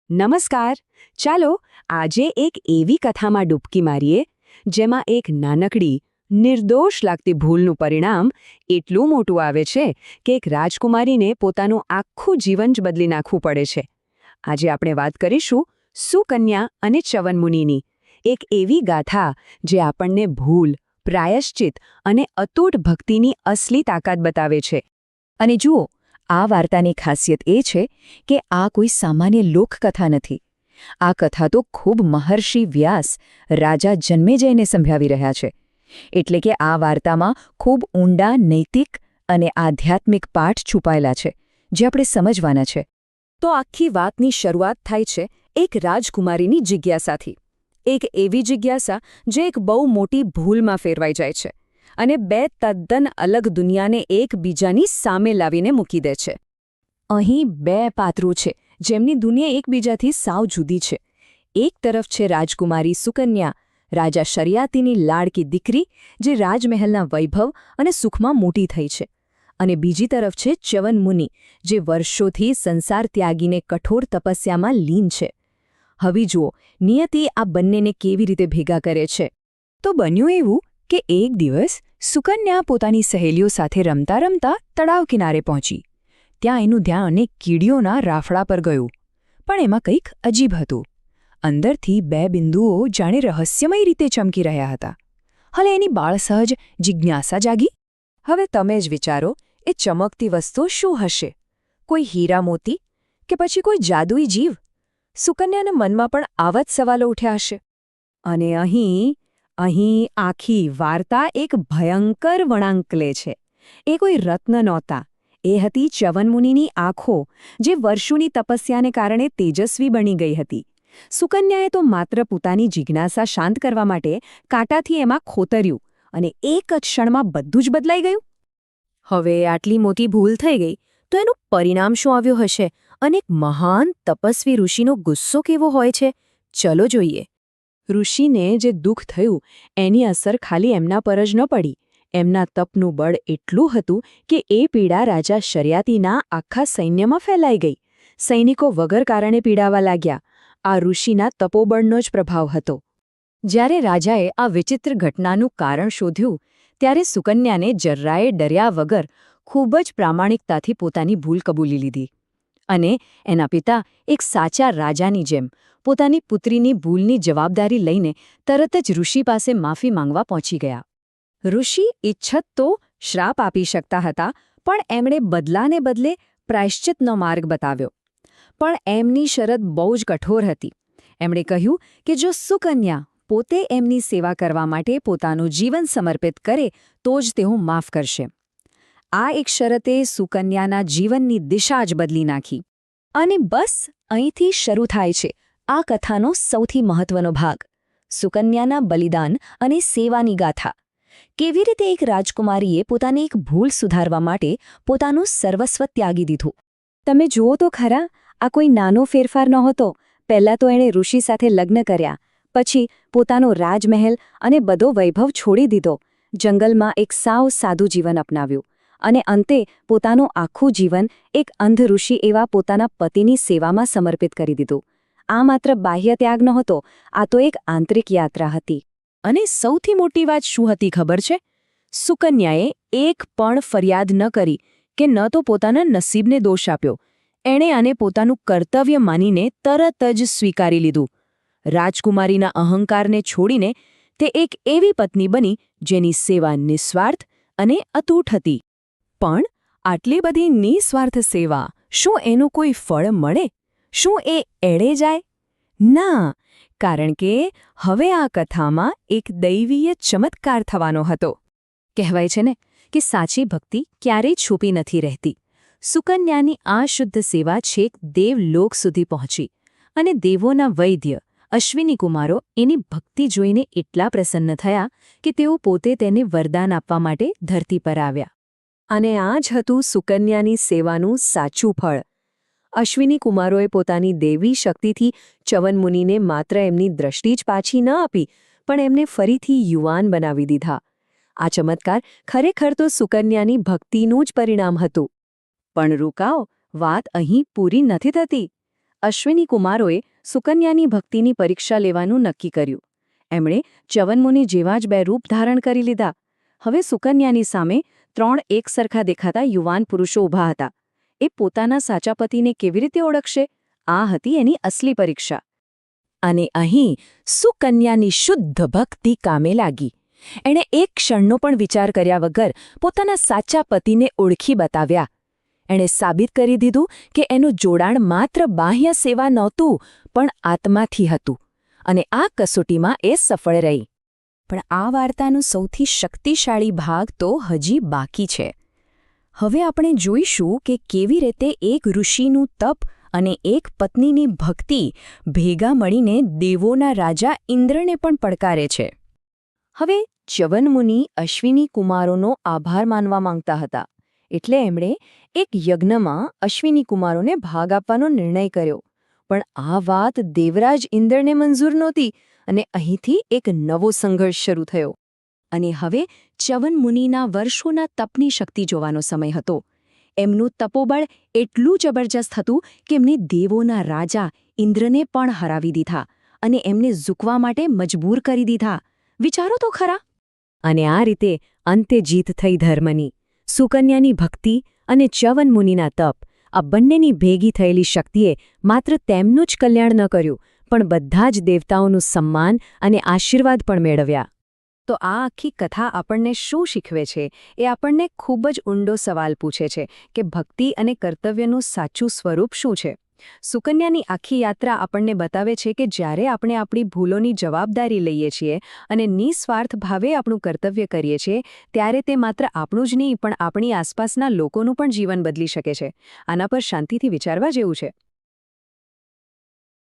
નમસ્કાર. ચાલો આજે એક એવી કથામાં ડૂબકી મારીએ જેમાં એક નાનકડી નિર્દોષ લાગતી ભૂલનું પરિણામ એટલું મોટું આવે છે કે એક રાજકુમારીને પોતાનું આખું જીવન જ બદલી નાખવું પડે છે. આજે આપણે વાત કરીશું સુકન્યા અને ચ્યવનમુનિની, એક એવી ગાથા જે આપણને ભૂલ, પ્રાયશ્ચિત અને અતૂટ ભક્તિની અસલી તાકાત બતાવે છે. અને જુઓ, આ વાર્તાની ખાસિયત એ છે કે આ કોઈ સામાન્ય લોકકથા નથી. આ કથા તો ખૂબ મહર્ષિ વ્યાસ રાજા જન્મેજયને સંભળાવી રહ્યા છે. એટલે કે આ વાર્તામાં ખૂબ ઊંડા નૈતિક અને આધ્યાત્મિક પાઠ છુપાયેલા છે, જે આપણે સમજવાના છે. તો આખી વાતની શરૂઆત થાય છે એક રાજકુમારીની જિજ્ઞાસાથી. એક એવી જિજ્ઞાસા જે એક બહુ મોટી ભૂલમાં ફેરવાઈ જાય છે અને બે તદ્દન અલગ દુનિયાને એકબીજાની સામે લાવીને મૂકી દે છે. અહીં બે પાત્રો છે જેમની દુનિયા એકબીજાથી સાવ જુદી છે. એક તરફ છે રાજકુમારી સુકન્યા, રાજા શરિયાતીની લાડકી દીકરી, જે રાજમહેલના વૈભવ અને સુખમાં મોટી થઈ છે. અને બીજી તરફ છે ચ્યવનમુનિ, જે વર્ષોથી સંસાર ત્યાગીને કઠોર તપસ્યામાં લીન છે. હવે જુઓ, નિયતિ આ બંનેને કેવી રીતે ભેગા કરે છે. તો બન્યું એવું કે એક દિવસ સુકન્યા પોતાની સહેલીઓ સાથે રમતા રમતા તળાવ કિનારે પહોંચી. ત્યાં એનું ધ્યાન અનેક કીડીઓના રાફડા પર ગયું. પણ એમાં કંઈક અજીબ હતું. અંદરથી બે બિંદુઓ જાણે રહસ્યમય રીતે ચમકી રહ્યા હતા. હલે એની બાળસહજ જિજ્ઞાસા જાગી. હવે તમે જ વિચારો, એ ચમકતી વસ્તુ શું હશે? કોઈ હીરા મોતી કે પછી કોઈ જાદુઈ જીવ? સુકન્યાના મનમાં પણ આવા જ સવાલો ઉઠ્યા હશે. અને અહીં આખી વાર્તા એક ભયંકર વળાંક લે છે. એ કોઈ રત્ન નહોતા. એ હતી ચ્યવનમુનિની આંખો, જે વર્ષોની તપસ્યાને કારણે તેજસ્વી બની ગઈ હતી. સુકન્યાએ તો માત્ર પોતાની જિજ્ઞાસા શાંત કરવા માટે કાંટાથી એમાં ખોતર્યું, અને એક જ ક્ષણમાં બધું જ બદલાઈ ગયું. હવે આટલી મોટી ભૂલ થઈ ગઈ તો એનું પરિણામ શું આવ્યું હશે? અને એક મહાન તપસ્વી ઋષિનો ગુસ્સો કેવો હોય છે? ચલો જોઈએ. ઋષિને જે દુઃખ થયું એની અસર ખાલી એમના પર જ ન પડી. એમના તપનું બળ એટલું હતું કે એ પીડા રાજા શરિયાતીના આખા સૈન્યમાં ફેલાઈ ગઈ. સૈનિકો વગર કારણે પીડાવા લાગ્યા. આ ઋષિના તપોબળનો જ પ્રભાવ હતો. જ્યારે રાજાએ આ વિચિત્ર ઘટનાનું કારણ શોધ્યું, ત્યારે સુકન્યાને જરાયે ડર્યા વગર ખૂબ જ પ્રામાણિકતાથી પોતાની ભૂલ કબૂલી લીધી. અને એના પિતા એક સાચા રાજાની જેમ પોતાની પુત્રીની ભૂલની જવાબદારી લઈને તરત જ ઋષિ પાસે માફી માંગવા પહોંચી ગયા. ઋષિ ઈચ્છત તો શ્રાપ આપી શકતા હતા, પણ એમણે બદલાને બદલે પ્રાયશ્ચિતનો માર્ગ બતાવ્યો. પણ એમની શરત બહુ જ કઠોર હતી. એમણે કહ્યું કે જો સુકન્યા પોતે એમની સેવા કરવા માટે પોતાનું જીવન સમર્પિત કરે તો જ તેઓ માફ કરશે. આ એક શરતે સુકન્યાના જીવનની દિશા જ બદલી નાખી. અને બસ અહીંથી શરૂ થાય છે આ કથાનો સૌથી મહત્વનો ભાગ, સુકન્યાના બલિદાન અને સેવાની ગાથા. કેવી રીતે એક રાજકુમારીએ પોતાની એક ભૂલ સુધારવા માટે પોતાનું સર્વસ્વ ત્યાગી દીધું. તમે જુઓ તો ખરા, આ કોઈ નાનો ફેરફાર નહોતો. પહેલાં તો એણે ઋષિ સાથે લગ્ન કર્યા, પછી પોતાનો રાજમહેલ અને બધો વૈભવ છોડી દીધો, જંગલમાં એક સાવ સાદું જીવન અપનાવ્યું, અને અંતે પોતાનું આખું જીવન એક અંધ ઋષિ એવા પોતાના પતિની સેવામાં સમર્પિત કરી દીધું. આ માત્ર બાહ્ય ત્યાગ નહોતો, આ તો એક આંતરિક યાત્રા હતી. અને સૌથી મોટી વાત શું હતી ખબર છે? સુકન્યાએ એક પણ ફરિયાદ ન કરી કે ન તો પોતાના નસીબને દોષ આપ્યો. એણે આને પોતાનું કર્તવ્ય માનીને તરત જ સ્વીકારી લીધું. રાજકુમારીના અહંકારને છોડીને તે એક એવી પત્ની બની જેની સેવા નિસ્વાર્થ અને અતૂટ હતી. પણ આટલી બધી નિસ્વાર્થ સેવા, શું એનું કોઈ ફળ મળે? શું એ એળે જાય? ના, કારણ કે હવે આ કથામાં એક દૈવીય ચમત્કાર થવાનો હતો. કહેવાય છે ને કે સાચી ભક્તિ ક્યારેય છુપી નથી રહેતી. સુકન્યાની આ શુદ્ધ સેવા છેક દેવલોક સુધી પહોંચી, અને દેવોના વૈદ્ય અશ્વિની કુમારો એની ભક્તિ જોઈને એટલા પ્રસન્ન થયા કે તેઓ પોતે તેને વરદાન આપવા માટે ધરતી પર આવ્યા. અને આ જ હતું સુકન્યાની સેવાનું સાચું ફળ. અશ્વિની કુમારોએ પોતાની દેવી શક્તિથી ચ્યવનમુનિને માત્ર એમની દ્રષ્ટિ જ પાછી ન આપી, પણ એમને ફરીથી યુવાન બનાવી દીધા. આ ચમત્કાર ખરેખર તો સુકન્યાની ભક્તિનું જ પરિણામ હતું. પણ રૂકાઓ, વાત અહીં પૂરી નથી થતી. અશ્વિની કુમારોએ સુકન્યાની ભક્તિની પરીક્ષા લેવાનું નક્કી કર્યું. એમણે ચ્યવનમુનિ જેવા જ 2 રૂપ ધારણ કરી લીધા. હવે સુકન્યાની સામે 3 એકસરખા દેખાતા યુવાન પુરુષો ઊભા હતા. એ પોતાના સાચા પતિને કેવી રીતે ઓળખશે? આ હતી એની અસલી પરીક્ષા. અને અહીં સુકન્યાની શુદ્ધ ભક્તિ કામે લાગી. એણે એક ક્ષણનો પણ વિચાર કર્યા વગર પોતાના સાચા પતિને ઓળખી બતાવ્યા. એણે સાબિત કરી દીધું કે એનું જોડાણ માત્ર બાહ્ય સેવા નહોતું, પણ આત્માથી હતું. અને આ કસોટીમાં એ સફળ રહી. પણ આ વાર્તાનો સૌથી શક્તિશાળી ભાગ તો હજી બાકી છે. હવે આપણે જોઈશું કે કેવી રીતે એક ઋષિનું તપ અને એક પત્નીની ભક્તિ ભેગા મળીને દેવોના રાજા ઇન્દ્રને પણ પડકારે છે. હવે ચ્યવનમુનિ અશ્વિની કુમારોનો આભાર માનવા માંગતા હતા. એટલે એમણે એક યજ્ઞમાં અશ્વિની કુમારોને ભાગ આપવાનો નિર્ણય કર્યો. પણ આ વાત દેવરાજ ઇન્દ્રને મંજૂર નહોતી અને અહીંથી એક નવો સંઘર્ષ શરૂ થયો. અને હવે ચ્યવનમુનિના વર્ષોના તપની શક્તિ જોવાનો સમય હતો. એમનું તપોબળ એટલું જબરજસ્ત હતું કે એમને દેવોના રાજા ઇન્દ્રને પણ હરાવી દીધા અને એમને ઝૂકવા માટે મજબૂર કરી દીધા. વિચારો તો ખરા. અને આ રીતે અંતે જીત થઈ ધર્મની. સુકન્યાની ભક્તિ અને ચ્યવનમુનિના તપ, આ બંનેની ભેગી થયેલી શક્તિએ માત્ર તેમનું જ કલ્યાણ ન કર્યું, પણ બધા જ દેવતાઓનું સન્માન અને આશીર્વાદ પણ મેળવ્યા. તો આ આખી કથા આપણને શું શીખવે છે? એ આપણને ખૂબ જ ઊંડો સવાલ પૂછે છે કે ભક્તિ અને કર્તવ્યનું સાચું સ્વરૂપ શું છે? સુકન્યાની આખી યાત્રા આપણને બતાવે છે કે જ્યારે આપણે આપણી ભૂલોની જવાબદારી લઈએ છીએ અને નિસ્વાર્થ ભાવે આપણું કર્તવ્ય કરીએ છીએ, ત્યારે તે માત્ર આપણું જ નહીં પણ આપણી આસપાસના લોકોનું પણ જીવન બદલી શકે છે. આના પર શાંતિથી વિચારવા જેવું છે.